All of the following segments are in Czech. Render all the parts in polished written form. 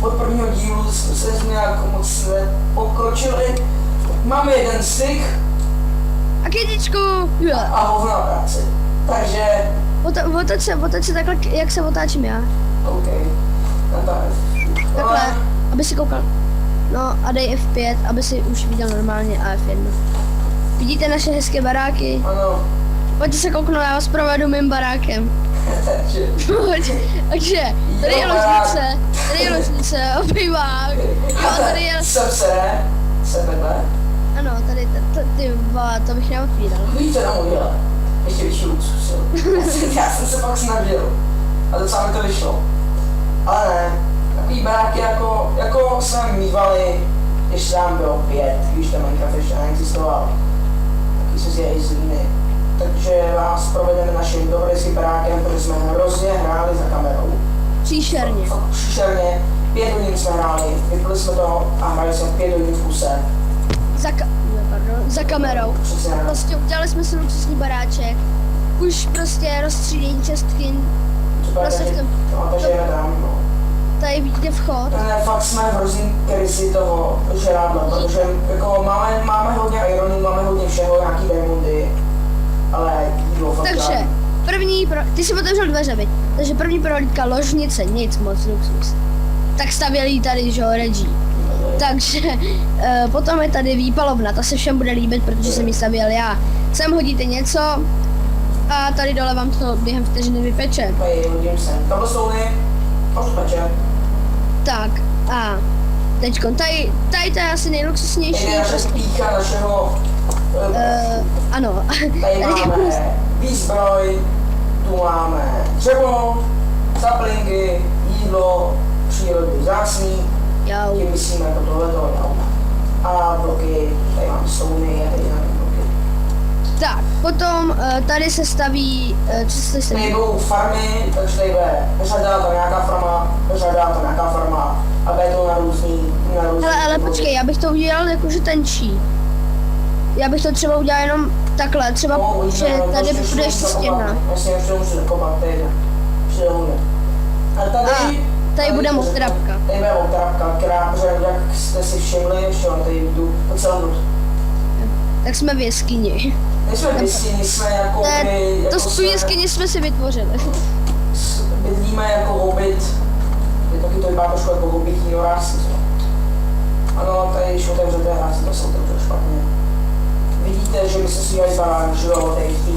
od prvního dílu se nějak moc pokročili. Máme jeden styk A kytičku! a hovno na práci. Takže, Otoč se takhle, jak se otáčím já. OK. Takhle, aby si koukal. No a dej F5, aby si už viděl normálně a F1. Vidíte naše hezké baráky? Ano. Pojďte se kouknout, já vás provedu mým barákem. Takže, tady je ložnice, obývák. Jo, tady je... Jsem takhle. Ano, tady, to bych neotvíral. Víte, na můj ještě větší luxus, jo. Já jsem se pak snažil. A docela mi to vyšlo. Ale ne, takový baráky jako jsme mývali, když tam bylo 5, když ten Minecraft ještě neexistoval. Taky se zjeli z líny. Takže vás provedeme naším dobrodružským barákem, protože jsme hrozně hráli za kamerou. Příšerně. Příšerně. 5 hodin jsme hráli, vypili jsme to a hráli jsme 5 hodin v kuse. Za kamerou. Přesně. Prostě udělali jsme si luxusní baráček. Už prostě rozstřídění čestkin. Prostě v tom. No, takže jdeme tam, no. Tady vidíte vchod. Ne, fakt jsme v hrozný krizi toho žrádla, protože jako máme hodně ironů, máme hodně všeho, nějaký diamondy, ale jídlo fakt Takže, ty si otevřel dveře, viď? Takže první prohlídka, ložnice, nic moc luxus. Tak stavěli tady, že jo, Reggie. Takže, potom je tady výpalovna, ta se všem bude líbit, protože jsem ji stavěl já. Sem hodíte něco a tady dole vám to během vteřiny vypeče. Tady hodím sem kabelstony, odpeče. Tak, a teďko, tady to je asi nejluxusnější. Tady je naše pícha našeho, ano. tady máme výzbroj, tu máme dřevo, saplingy, jídlo, přírodní vzácný, tím myslíme jako tohleto, jo. A bloky, tady máme stouny a tady máme bloky. Tak, potom tady se staví, co se staví? Tady budou farmy, takže tady bude řada, tam nějaká farma a bude to na různý Ale počkej, já bych to udělal jakože tenčí. Já bych to třeba udělal jenom takhle, třeba, že tady bude ještě stěna. Vlastně už to můžu zakopat, tady přijde. A tady bude motrapka. Tady bude motrapka, která, protože jak jste si všimli, že on tady jdu po celou noc. Tak jsme v jeskyni. Nejsme v jeskyni, jsme jako my... Tu jeskyni jsme si vytvořili. Bydlíme jako hobbit. Taky to vypadá trošku jako hobbití norářství. Ano, tady když otevřete, já si to jsem otevřel špatně. Vidíte, že my jsme si dělali barák, že jo, tady v té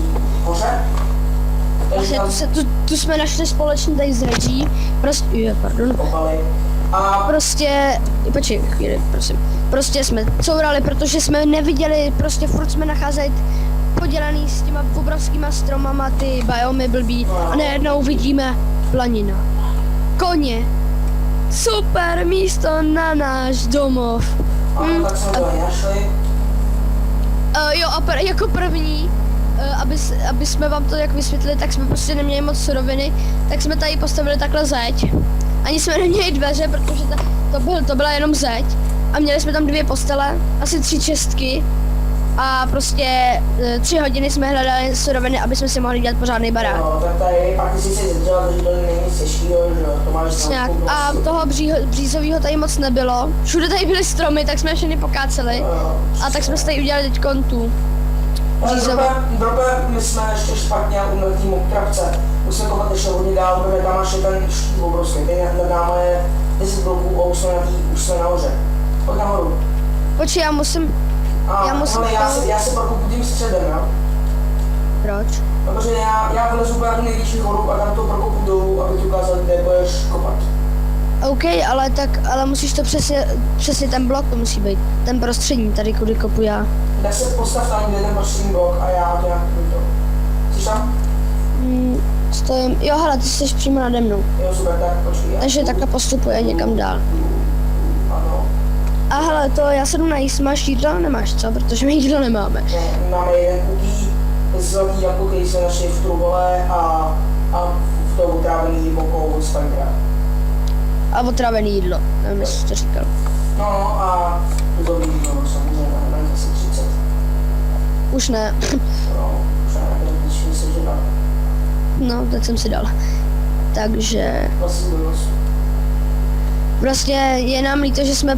hoře. Tu jsme našli společně tady s Reggie. Prostě, počkej chvíli, prosím. Prostě jsme courali, protože jsme neviděli, prostě furt jsme nacházeli podělaný s těma obrovskýma stromama, ty biomy blbý a najednou vidíme planina. Koně. Super místo na náš domov. Tak jsme to našli. Jo, a jako první, aby jsme vám to jak vysvětlili, tak jsme prostě neměli moc suroviny, tak jsme tady postavili takhle zeď. Ani jsme neměli dveře, protože to byla jenom zeď. A měli jsme tam 2 postele, asi 3 čestky. A prostě 3 hodiny jsme hledali suroviny, aby jsme si mohli dělat pořádný barák. No, tak tady pak si zadržela, protože to není nic těžkýho, že to máš nějak. A toho břízového tady moc nebylo. Všude tady byly stromy, tak jsme všechny pokáceli. A tak jsme si tady udělali teď kontu. Drobe, my jsme ještě špatně umrtí mokrabce. Musíme kopat ještě hodně dál, protože tam máš ten štít obrovský. Tady dáme 10 bloků a už jsme nahoře. Pojď nahoru. Počkej, já musím... Já se prokopu tím středem, jo? Proč? Protože já vylezu úplně na tu největší horu a dám to prokopu dolů, abych ti ukázal, kde budeš kopat. OK, ale musíš to přesně ten blok to musí být. Ten prostřední, tady kudy kopu já. Tak se postav tam, kde je ten prostřední blok a já tě nějak to. Jsi tam? Stojím. Jo, hele, ty jsi přímo nade mnou. Jo, super, tak počkej. Takže takhle postupuje někam dál. Ano. A hele, to já se jdu najíst, máš jídlo? Nemáš, co? Protože my jídlo nemáme. Ne, máme jeden cookie, zlatý jablko, který jsme našli v trubole a v toho otrávený bokou od Spangera. A otrávený jídlo, nevím, jestli jsi to říkal. No a to jídlo, samozřejmě, máme asi 30. Už ne. No, už ne, když myslím, že dal. No, teď jsem si dal. Takže... Vlastně do nosu. Prostě je nám líto, že jsme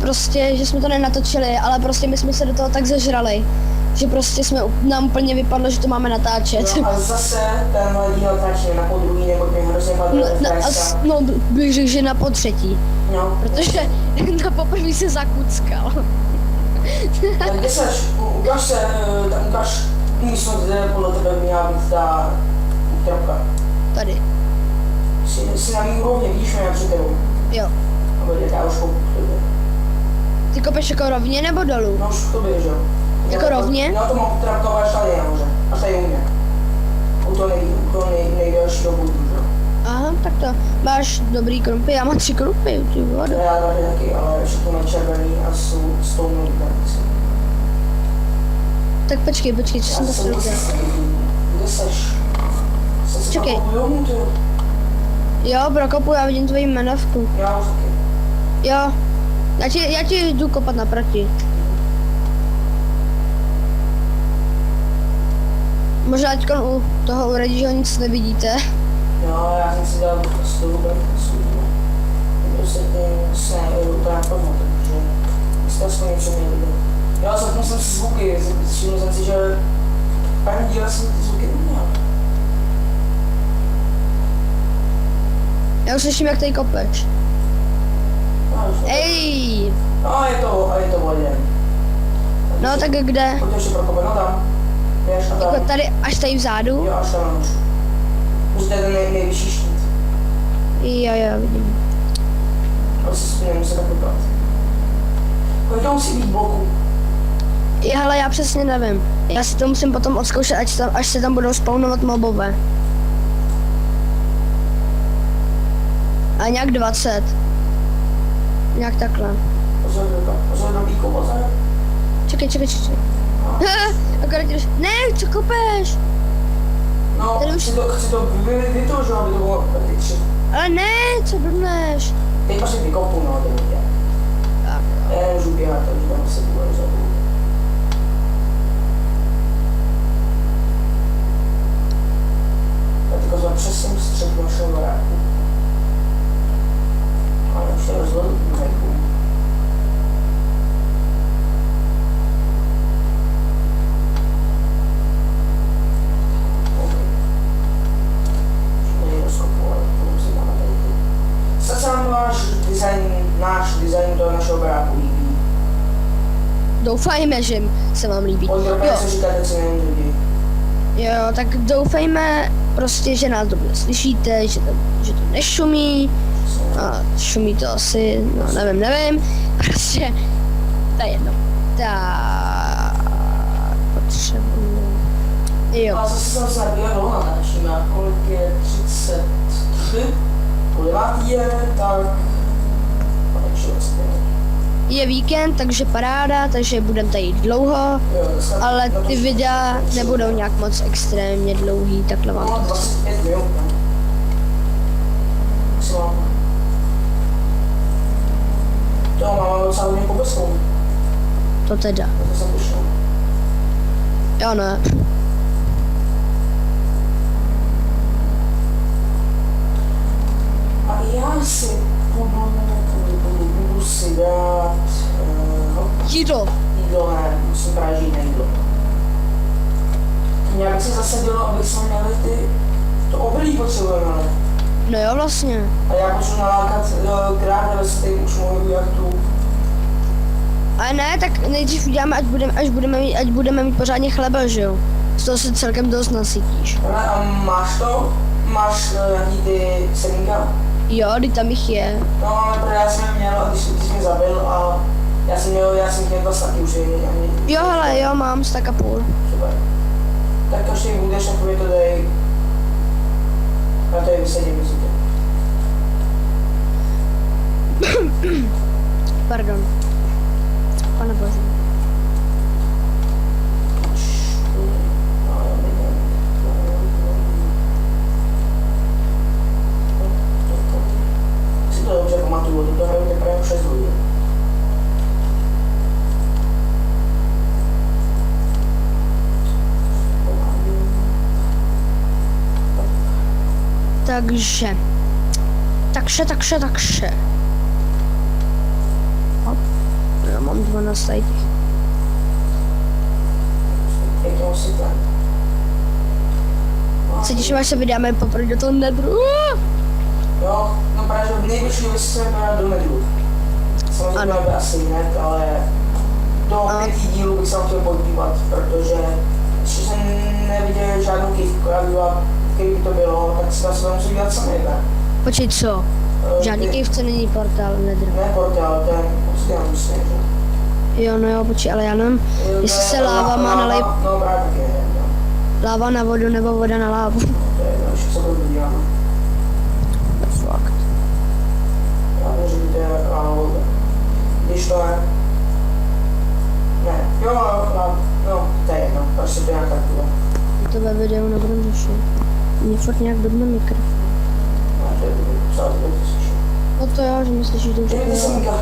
to nenatočili, ale prostě my jsme se do toho tak zažrali, že prostě nám úplně vypadlo, že to máme natáčet. No a zase tenhle díl natáčíme na podruhý, nebo mě hrozně padlo referenska. No, bych řekl, že na potřetí, No. protože na poprvé se zakuckal. Tak kde seš? Ukaž se, tam ukaž místnost, kde podle tebe měla být ta trapka. Tady, Jsi na mý úrovni, vidíš mě před tebou. jo. Nebo já už kopu k tobě. Ty kopeš jako rovně nebo dolů? No už k tobě, že jo? Jako rovně? No to mám trapka až tady nahoře, až tady u mě. U toho nejdelšího bodu, že jo? Aha, tak to máš dobrý krumpy, já mám 3 krumpy, ty vodu. Já tady taky, ale ještě to červený a jsou s tou novou tradicí. Tak počkej, co Já jsem to jsem vzal? Kde seš? Se Čekej. prokopuju, ty? Jo, prokopu, já vidím tvoji jmenovku. Já už taky. Jo, já ti jdu kopat naproti. Možná teď u toho uradího nic nevidíte. Jo, já jsem si dal z toho studie. Prostě se nejedu to naplno, takže jste aspoň něco měli vidět. Jo, zapnul jsem si zvuky, všiml jsem si, že v první díle jsem ty zvuky neměl. Já už slyším, jak tady kopeš. Ej! No a je to vodě. No tak kde? Pojď ještě prokopet, no tam. Běž a tam. Jako tady, až tady vzadu? Jo, až tam na nožku. Už to je ten nejvyšší štít. Jo, vidím. Ale si s tím nemusím tak vypadat. Kolik to musí být bloku? Hele, já přesně nevím. Já si to musím potom odzkoušet, až se tam budou spawnovat mobové. A nějak 20. Nějak takhle. Pozor do píku, pozor. Čekej. Akorát jdeš. Ne, co kopeš? No, Tady už- chci to vytvořit, aby to bylo ty 3. Ale ne, co blbneš? Teď prostě vykopu, no, to je. Tak. Já nemůžu běhat, takže tam se bude zabudu. Já teďka jsme přesně v středu našeho baráku. Ale už je rozhodl nejku. Náš design do našeho baráku líbí. Doufajme, že se vám líbí. Oni Jo, co říkáte, co nevím lidi. jo, tak doufejme prostě, že nás dobře slyšíte, že to nešumí. A šumí to asi, no nevím. Prostě, to je jedno. Tak, potřebuji. Jo, A zase jsem se nabíjel dlouho natáčíme, a kolik je 33, po 9 je, tak konečně vlastně. je víkend, takže paráda, takže budeme tady dlouho, Jo, dneska- ale no to ty už- videa nebudou nějak moc extrémně dlouhý, takhle vám No, to. 25 minut, no. Maximálně. To máme docela hodně pobeskou, To teda. to jsem přišel. Jo, ne. A já si budu si dát, Jídlo. jídlo, ne, musím právě žít na jídlo. Já bych se zasadil, abych jsme měli to obilí potřebujeme, ne? No jo, vlastně. A já potřebuji nalákat kráve, ve kterým už mohu jachtu. Ale ne, tak nejdřív uděláme, ať budeme mít pořádně chleba, že jo? Z toho se celkem dost nasytíš. Ale a máš to? Máš nějaký ty semínka? Jo, kdy tam jich je. No, ale já jsem je měl, a když ty jsi mě zabil a já jsem měl 2 staky už ani. Jo, hele, jo, mám 100,5. Super. Tak to ještě budeš, tak mi to dej. Já to je vysadím, myslím. Pardon. Pane bože. Si to dobře pamatuju, to hraju teprve 6 hodin. Takže. 12 tady těch. Pěkně osvětlen. Se těším, až se vydáme poprvé do toho nedru. Jo, no právě, že v nejbližší době se vrát do Nedru. Samozřejmě by asi hned, ale do 5 dílů bych se tam chtěl podívat, protože ještě jsem neviděl žádnou kývku, která by byla, kdyby to bylo, tak si to musím musím dělat sami, ne? Počkej, co? Žádný kývce není portál nedru. Ne portál, ten obsidian myslím, že? Jo, no jo, počkej, ale já nevím, jestli se láva má nalej... No právě taky nevím, no. Láva na vodu nebo voda na lávu. To je jedno, ještě se to podíváme. Fakt. Já vím, že by to je taková volba. Když to je... Ne, jo, no, to je jedno, prostě to nějak tak bylo. To ve videu nebudem řešit. Mě furt nějak blbne mikro. No, to je celá to slyším. No to jo, že mi slyšíš dobře. Dívejte se, Mika.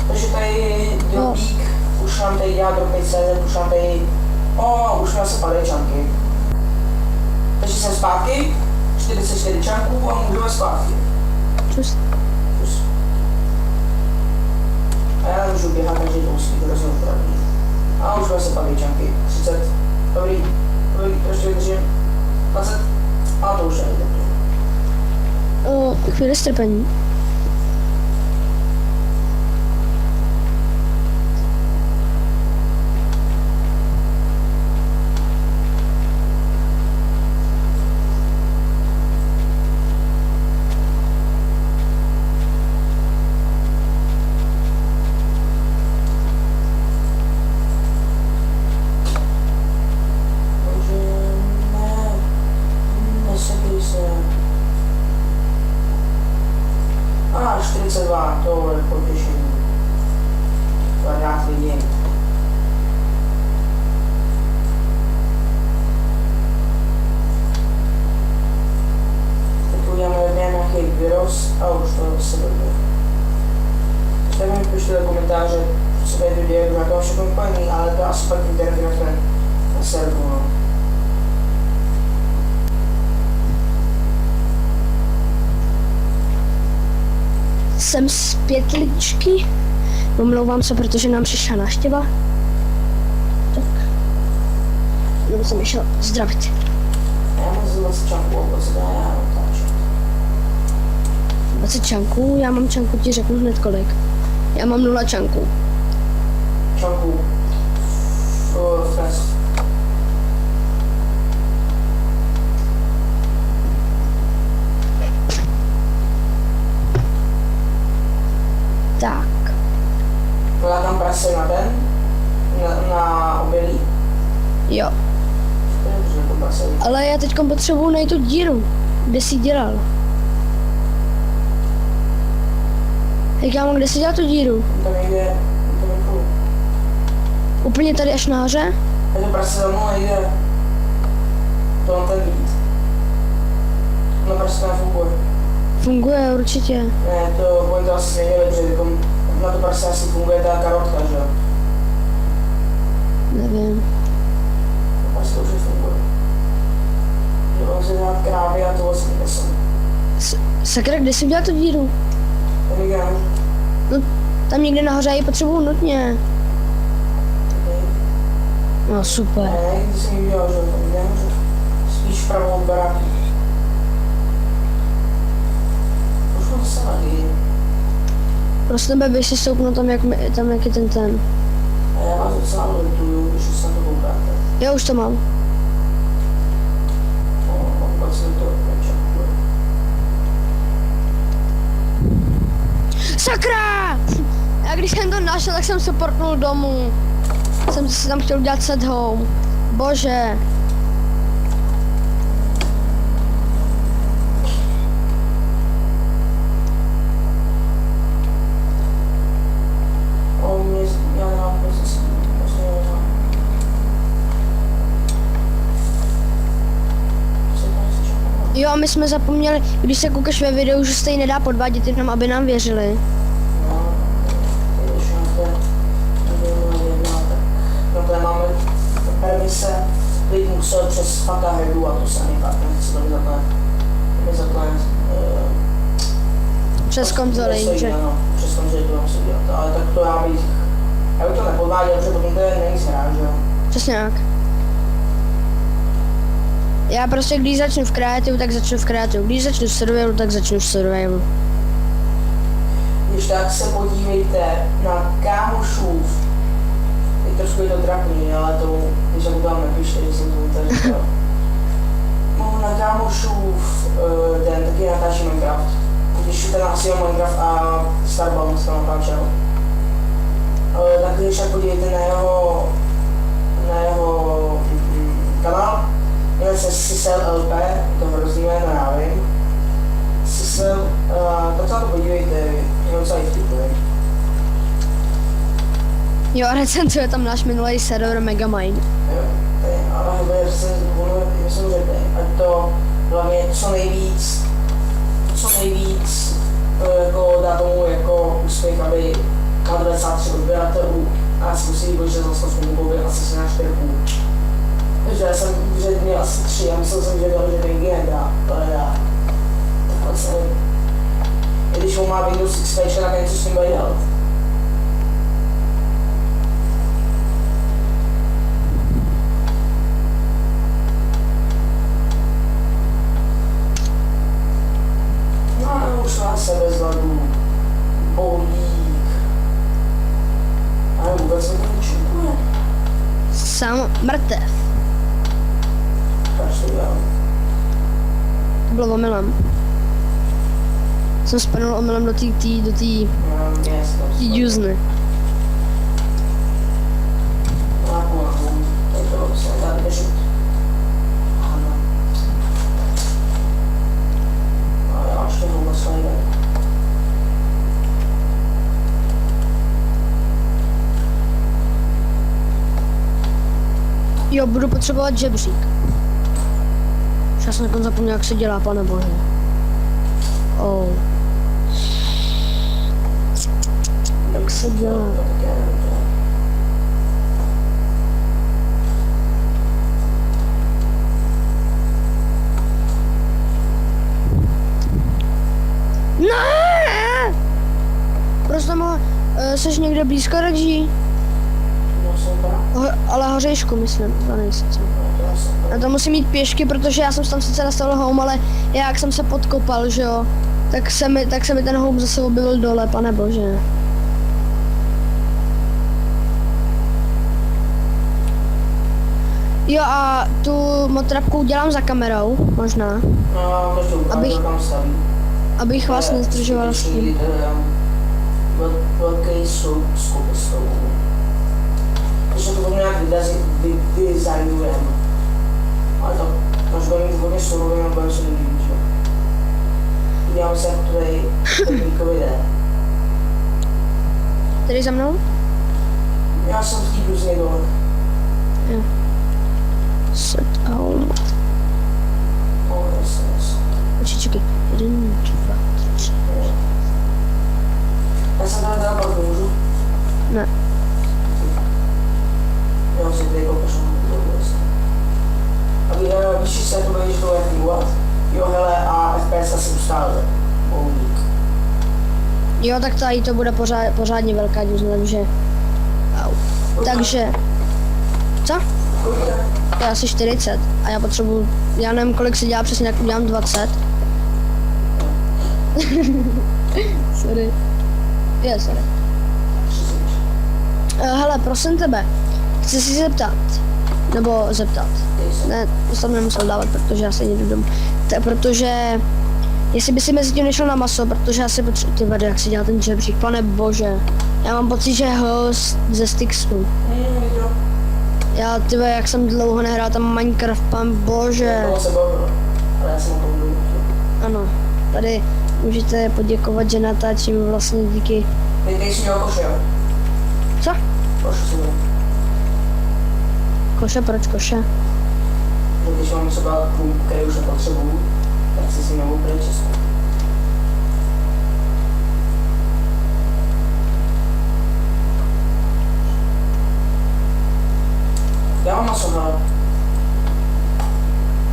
Takže tady Dilbík, už nám tady dělá drobný CZ, už nám tady... už nám se padají čanky. Takže jsem zpátky, 44 čanků a můžeme zpátky. Čus. Čus. A já nemůžu běhat, takže to musí být hrozně upravný. A už máme se padají čanky. 30. Dobrý, ještě vydržím. 20. A to už nejde. Chvíli strpení. A 42, to je potěšení. To rád vidím. Teď uděláme nějaký virus a už to se dobře. Tak mi pište do komentáře, co se tady děje, jak to všechno úplně, ale to asi pak internet na serveru. No. Jsem z Pětličky. Omlouvám se, protože nám přišla návštěva. Tak. Jenom jsem šel zdravit. Já mám z 20 čanků, a se dá já natáčet. 20 čanků? Já mám čanků, ti řeknu hned kolik. Já mám 0 čanků. Čanků. Fest. Tak. Byla tam prase na den? Na obědí? Jo. To je dobře, to prase. Ale já teď potřebuju najít tu díru. Kde jsi dělal? Jak já mám, kde jsi dělal tu díru? Tam někde, tam je Úplně tady až nahoře? je to prase za mnou nejde. To mám ten být. No prase nefunguje. Funguje určitě. Ne, to oni to asi změnili, protože na to prase asi funguje ta karotka, že jo? Nevím. To prase to už nefunguje. Že on se dát krávy a to vlastně nesou. Sakra, kde jsi dělal tu díru? To nikde nemůžu. No, tam někde nahoře ji potřebuju nutně. No super. Ne, nikdy jsem ji udělal, že jo? To nikde nemůžu. Spíš vpravo od baráku. Už mám zase lidi. Prostě tebe běž si stoupnout tam, jak je ten. A já vás docela lituju, když už se na to koukáte. Já už to mám. No, pak se to nečakuje. Sakra! Já když jsem to našel, tak jsem se portnul domů. Jsem si tam chtěl udělat set home. Bože. Já nemám pozici. Jo, a my jsme zapomněli, když se koukáš ve videu, že se jí nedá podvádět jenom, aby nám věřili. No to máme permise, lidi musel přes Fanta Herdu a to se ani tak nechci, to by takhle Přes konzoly, že? Ano, přes konzoly to musím dělat, ale tak to já bych Já bych to nepodváděl, protože potom to není hra, že jo? Přesně tak. Já prostě, když začnu v kreativu, tak začnu v kreativu. Když začnu v survivalu, tak začnu v survivalu. Když tak se podívejte na kámošův. Je trošku je to trapný, ale to, když jako tam nepíšte, že jsem to tady říkal. No, na kámošův den taky natáčí Minecraft. Když ten asi Minecraft a Starbound to natáčel. Tak když tak podívejte na jeho kanál. Jmenuje se Sisel LP, to hrozný jméno, já vím. Sisel, tak se na to podívejte, je docela vtipný. Jo, a recenzuje tam náš minulý server Megamind. Jo, ale hlavně jsem řekl, ať to hlavně co nejvíc jako dá tomu jako úspěch, aby má 93 odběratelů a já si musím líbit, že zase fungoval asi se na 4 půl. Takže já jsem měl asi 3 a myslel jsem, že ten Genga, ale já takhle se nevím. I když on má Windows XP, tak něco s tím bude dělat. No, už má sebezvadu, bolík. Ale vůbec mi to nečukuje. Sam mrtev. Proč to dělám? To bylo omylem. Jsem spadnul omylem do té džuzny. Jo, budu potřebovat žebřík. Už já jsem nakonec zapomněl, jak se dělá, pane bože. Oh. Jak se dělá? Ne! Prostě jsi někde blízko Reggie? Ale hořejšku, myslím, to nejsem. Já to musím mít pěšky, protože já jsem tam sice nastavil home, ale jak jsem se podkopal, že jo, tak se mi ten home zase objevil dole, pane bože. Jo, a tu motrapku udělám za kamerou, možná. No, abych vás nezdržoval s tím. Velký skupy s tou. Když to potom nějak vydesignujeme. Ale to až budeme mít hodně surovin a budeme se nelíbit, že? Udělám se, jak tady technikovi jde. Tady za mnou? Já jsem v té bluzně dole. Jo. Set out. Počkej, čekaj. 1, 2, 3. Já jsem tady dal pak můžu? Ne. Já si tady koupešnu do vlastně. A když se to budeš dole fungovat, jo hele a FPS asi ustále. Boulík. Jo, tak tady to bude pořádně velká džuzna, takže... Au. Takže... Co? Já asi 40 a já potřebuji, já nevím kolik se dělá přesně, tak udělám 20. Sorry. Je, sorry. Hele, prosím tebe, chci si zeptat, ne, to jsem nemusel dávat, protože já se jdu domů, protože, jestli by si mezi tím nešel na maso, protože já si potřebuji, ty vede, jak si dělá ten žebřík, pane bože, já mám pocit, že je host ze Styxu. Já, tyve, jak jsem dlouho nehrál tam Minecraft, pan bože. Ano, tady můžete poděkovat, že natáčím vlastně díky... Ty jsi měl koše, jo? Co? Koše si měl. Koše, proč koše? Když mám třeba půl, který už nepotřebuju, tak si měl úplně českou. Já mám maso, hele.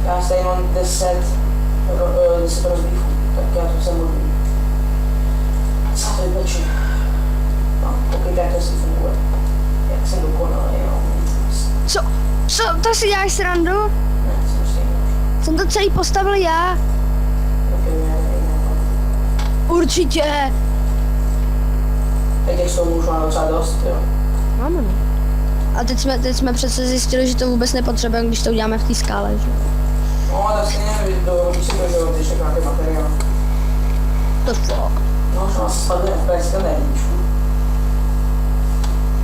Já tady mám 10 rozbíchů, tak já to sem budu. Co to je peče? No, pokud tak to si funguje. Co? Co? To si děláš srandu? Ne, jsem si nejlepší. Jsem to celý postavil já. Určitě. Tak jak s toho už mám docela dost, jo. Máme. A teď jsme přece zjistili, že to vůbec nepotřebujeme, když to uděláme v té skále, že? No, tak stejně robí si to, že jo, když je nějaký materiál. To fuck. No, už vás spadne FPS, to nevíš.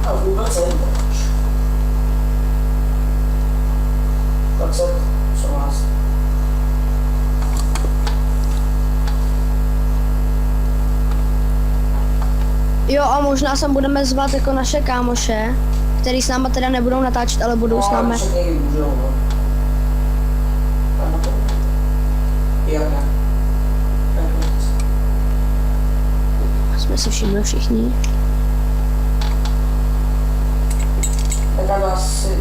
A vůbec nevíš. 20, co vás? Jo, a možná sem budeme zvat jako naše kámoše, který s náma teda nebudou natáčet, ale budou s námi. No, ale někdy můžou, no. Jak ne? Jsme si všimli všichni. Tak asi...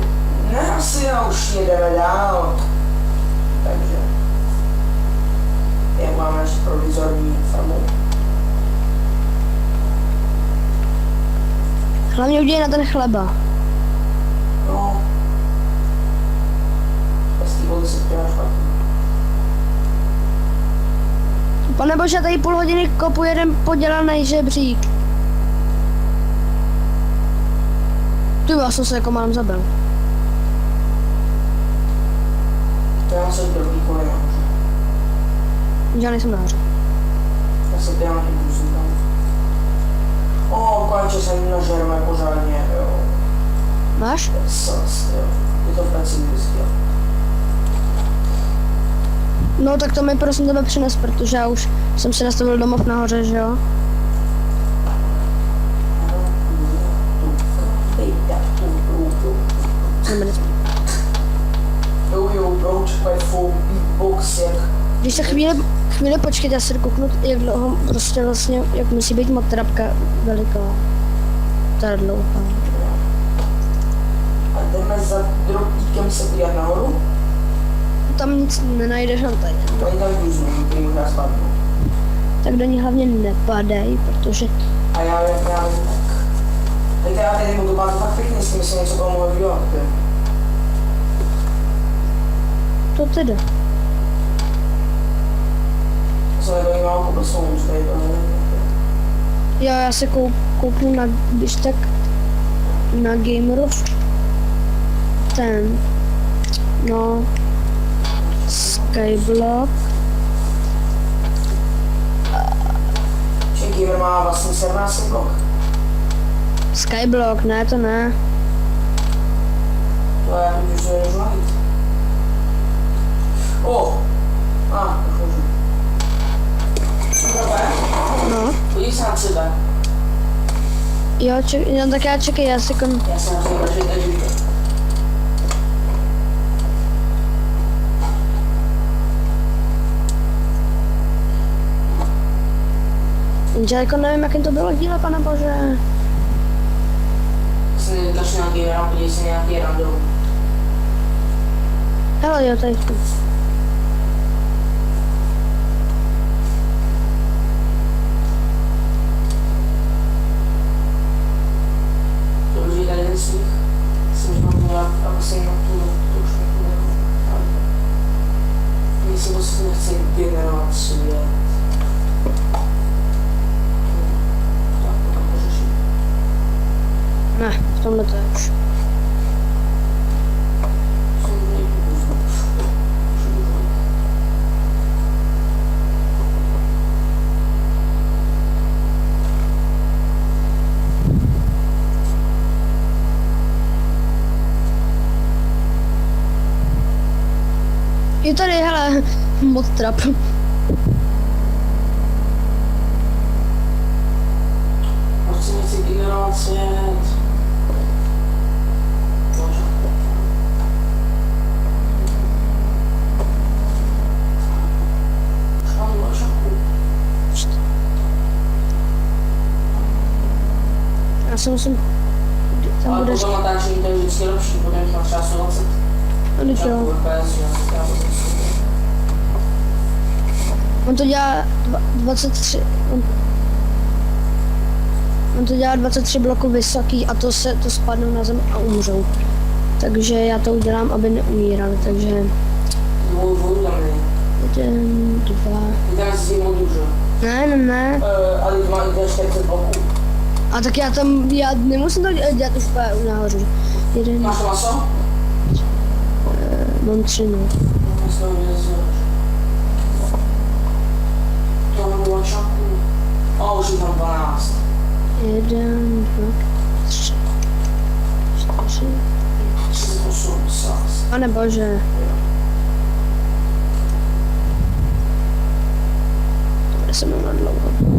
Ne, asi já už jedeme dál. Takže... Jak máme naši provizorní farmu? Hlavně udělej na ten chleba. No... Bez té vody se dělá špatně. Pane bože, já tady půl hodiny kopu jeden podělaný žebřík. Ty já jsem se jako málem zabil. To já jsem dobrý kolem. Žádný jsem nahoře. Já se dělám nějaký brusím tam. Konečně jsem nažerme pořádně, jo. Máš? Sas, jo. Je to prací vždycky, jo. No tak to mi prosím tebe přines, protože já už jsem si nastavil domov nahoře, že jo? Co nebude spát. Jo, brouč, full box, jak... Když se chvíli počkejte, já se kouknu, jak dlouho prostě vlastně, jak musí být motrapka veliká. Ta dlouhá. A jdeme za dropíkem se podívat nahoru? Tam nic nenajdeš, no tady. Oni tam různou, který možná spadnou. Tak do ní hlavně nepadej, protože... A já vím tak. Tak já tady nemůžu, to má to tak pěkně, s tím se něco toho mohl dělat, ty. To teda. To se nedojí málo koblesou, už tady to nevím. Já se kouknu na, když tak, na Gamerov. Ten. No. Skyblock. Že Gamer má vlastní server na Skyblock. Skyblock, ne, to ne. To já teď už nemůžu najít. Už můžu. Dobré, No. podívej se na sebe. Jo, no, tak já čekaj, já si Já jsem na sebe, že teď vidím. že jako nevím, jakým to bylo díle, pane bože. Jsem netlačil na Gamera, podívej se nějaký random. Hele, jo, tady. Dobře, tady ten sníh. Myslím, že mám volat a se na tu už nebudu. Když se prostě nechci generovat svět. Ne, v tomhle to je už. Je tady, hele, mod trap. Prostě nechci generovat svět. Já se musím... Tam Ale bude... potom natáčení to je vždycky lepší, potom jich má třeba 120. No, teď jo. On to dělá 23... On to dělá 23 bloků vysoký a to spadnou na zem a umřou. Takže já to udělám, aby neumírali, takže Vodu tam dej. 1, 2. Ty tam si vodu, že? Ne. Ale to má i 40 bloků. A tak já nemusím to dělat už úplně nahoře. 1, Máš to maso? mám 3, no. Maso nezvěř. To mám bylo čaku. O, už je tam 12. 1, 2, 3, 4. 38, sás. Pane bože. To bude se mnou na dlouho. 1,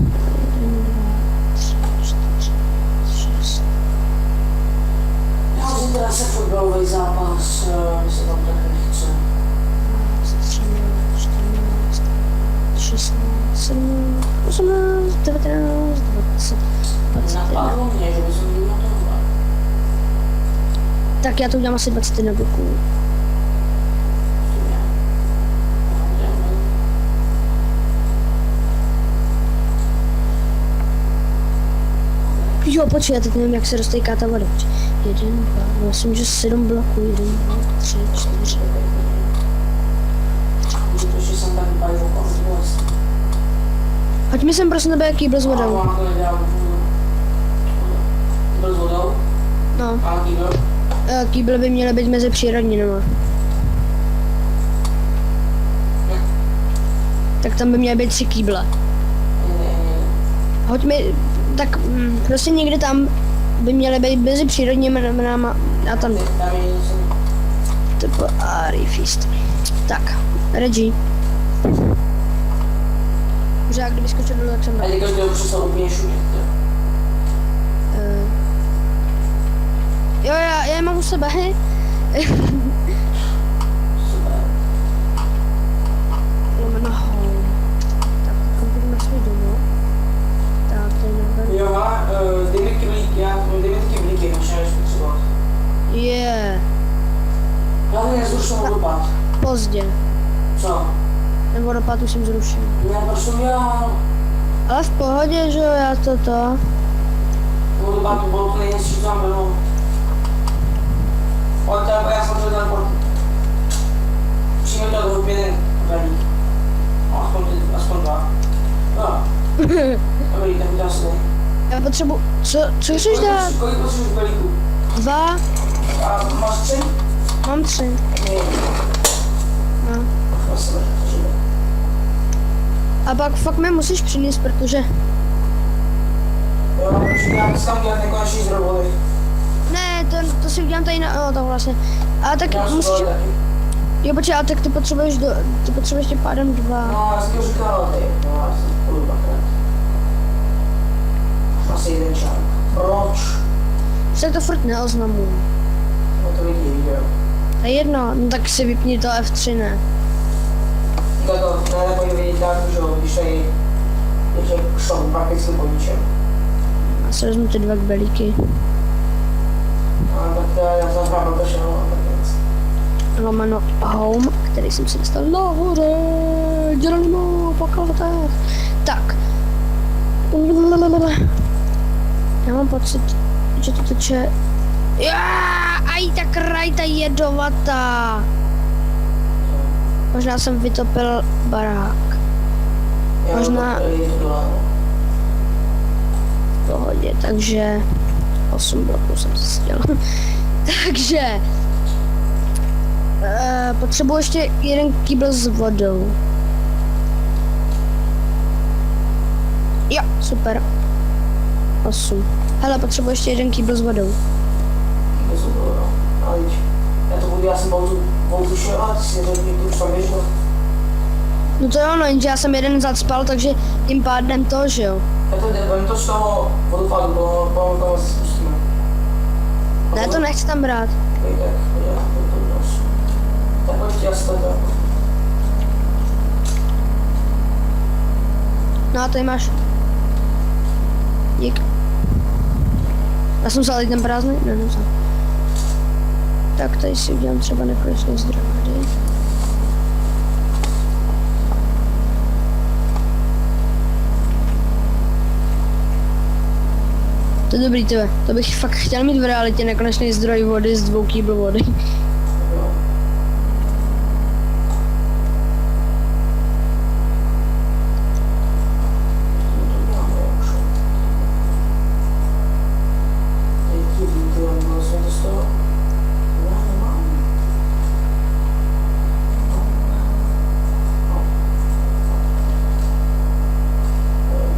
2, 3, 4, 6. Já jsem teda se fotbalový zápas, my se tam tak nechce. 13, 14, 16, 17, 18, 19, 20, 21. Napadlo mě, že by se měl na tohle. Tak já to udělám asi 21 bloků. Jo, počkej, já teď nevím, jak se roztejká ta voda. 1, 2, myslím, že 7 bloků. 1, 2, 3, 4. Protože jsem tak bají okolo vůbec. Hoď mi sem prosím tebe, jaký byl s vodou. Mám to nedělám. Byl s vodou? No, Mám kýbl? kýble by měly být mezi přírodninama. Tak tam by měly být 3 kýble. Hoď mi, tak prostě někde tam by měly být mezi přírodninama a tam Tam je něco. typu Arifist. Tak, Reggie. Už já kdyby skočil dolů, tak jsem A dal. teďka to přestal úplně šumět. Jo, já je mám u sebe, hej. Super. Lomeno home. Tak, komputer na svůj domov. Tak, to je neber. Jo, dej mi kyblíky, dej mi ty kyblíky, než než potřebovat. Je, Já to nezrušil vodopád. pozdě. Co? Ten vodopád už jsem zrušil. Ne, proč to udělal? Ale v pohodě, že jo, já toto. Vodopád to bylo to nejhezčí, co tam bylo. Ale to já jsem to teleport. Přijme to do jeden velík. Aspoň 2. Jo. Dobrý, tak udělal si. Já potřebuji, co chceš dát? Kolik potřebuješ velíků? 2, A máš 3? mám 3. No. A pak fakt mi musíš přinést, protože... Jo, protože já musím tam dělat nekonečný zdroj vody. Ne, to si udělám tady na... No, to vlastně. A tak Já musíš... taky. Jo, počkej, a tak ty potřebuješ tím pádem 2. No, já jsem to říkal, ty. No, já jsem půjdu dvakrát. Asi jeden čárk. Proč? Tak to furt neoznamuji. No to vidí video. A jedno, no tak si vypni to F3, ne? To nejlepší vidět tak, že jo, když tady je šel prakticky po ničem. Já si vezmu ty 2 kbelíky. Ale tak to já jsem hrál to šel, tak nic. Lomeno home, který jsem si dostal nahoře. Dělíme pokladech. Tak. Já mám pocit, že to teče... Aj ta krajta jedovatá. Možná jsem vytopil barák. Možná- V pohodě, takže 8 bloků jsem zjistil. Takže potřebuji ještě jeden kýbl s vodou. Jo, super. 8. Hele, potřebuji ještě jeden kýbl s vodou. Já jsem voltu šel a ty si to už tam běžel. No to jo, no jenže já jsem jeden zacpal, takže tím pádem to, že jo. Vem to z toho vodopádu, to si spustíme. Ne, to nechci tam brát. Tak pojď, já si to dám. No a tady máš. Dík. Já jsem vzal teď ten prázdný? Ne, nevzal. Tak tady si udělám třeba nekonečný zdroj vody. To je dobrý, tyve. To bych fakt chtěl mít v realitě nekonečný zdroj vody z 2 kýbl vody. Jo. No to děláme, už. Teď víte, jak vlastně to z toho... Já nemám.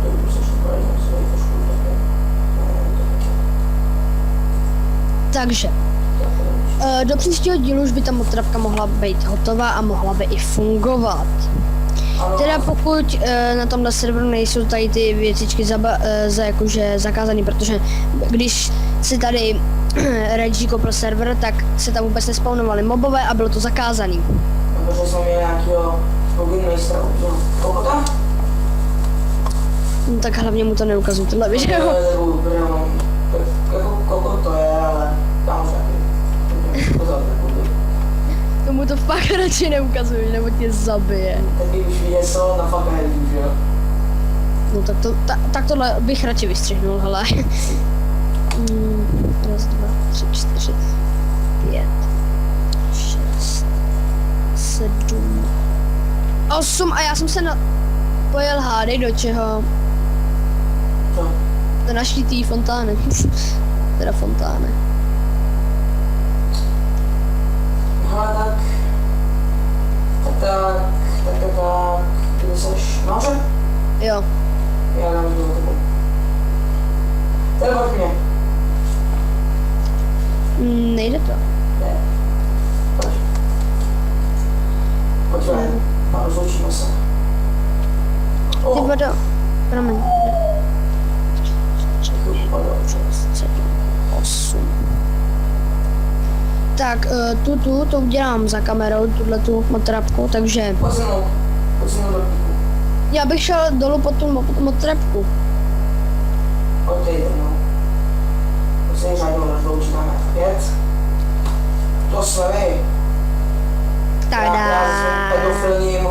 To už se šupají, jak se dají trošku také. Takže, do příštího dílu už by ta motrapka mohla být hotová a mohla by i fungovat. Ano, Teda pokud na tomhle serveru nejsou tady ty věcičky jakože zakázaný, protože když si tady Reggie kopl server, tak se tam vůbec nespawnovaly mobové a bylo to zakázaný. protože jsme měli nějakýho Boginmeistera, kokota? No, tak hlavně mu to neukazují, tohle víš, Jo, jo. jako kokot to je, ale tam už taky. Pozor, takový. Tomu to fakt radši neukazují, nebo tě zabije. Teď bych už viděl co na fakt nevidím, že jo? No tak tohle bych radši vystřihnul, hele. 1, 2, 3, 4, 5, 6, 7, 8 a já jsem se pojel hádej do čeho? Co? Do naší tý fontány. Teda fontány. Hele, tak, kde seš? Nahoře? Jo. Já dám do tebe. Teleport mě. Nejde to. Ne. Pojď. Pojď ven. A rozloučíme se. Ty O, vodo. Promiň. 7, 8. Tak, to udělám za kamerou, tu motrapku, takže pojď se mnou do píku. já bych šel dolů pod tu motrapku. Pojď tady, no. Pojď se řádnou rozloučíme. 5. To jsme vy. Já jsem pedofilním.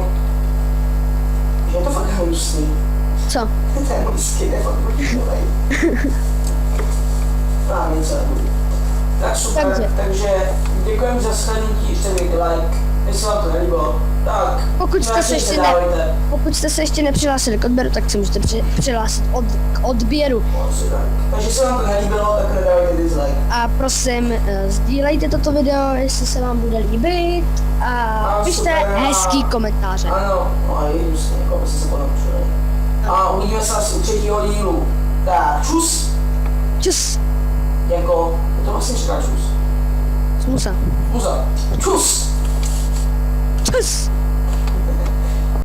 Že je to fakt hnusný. Co? Ten whisky je fakt průšovej. No, nic se nebudu. Tak super, takže děkujeme za shlednutí, ještě dejte like, jestli vám to nelíbilo. Tak, Pokud jste se ještě nepřihlásili k odběru, tak se můžete přihlásit k odběru. Takže se vám to nelíbilo, tak nedávajte dislike. A prosím, sdílejte toto video, jestli se vám bude líbit a pište hezký komentáře. Ano, no a je hnusný, jako by se ponaučili. A uvidíme se asi u 3. dílu. Tak, čus! Čus! Jako, to vlastně říká čus. Smusa. Muza. Čus! Čus!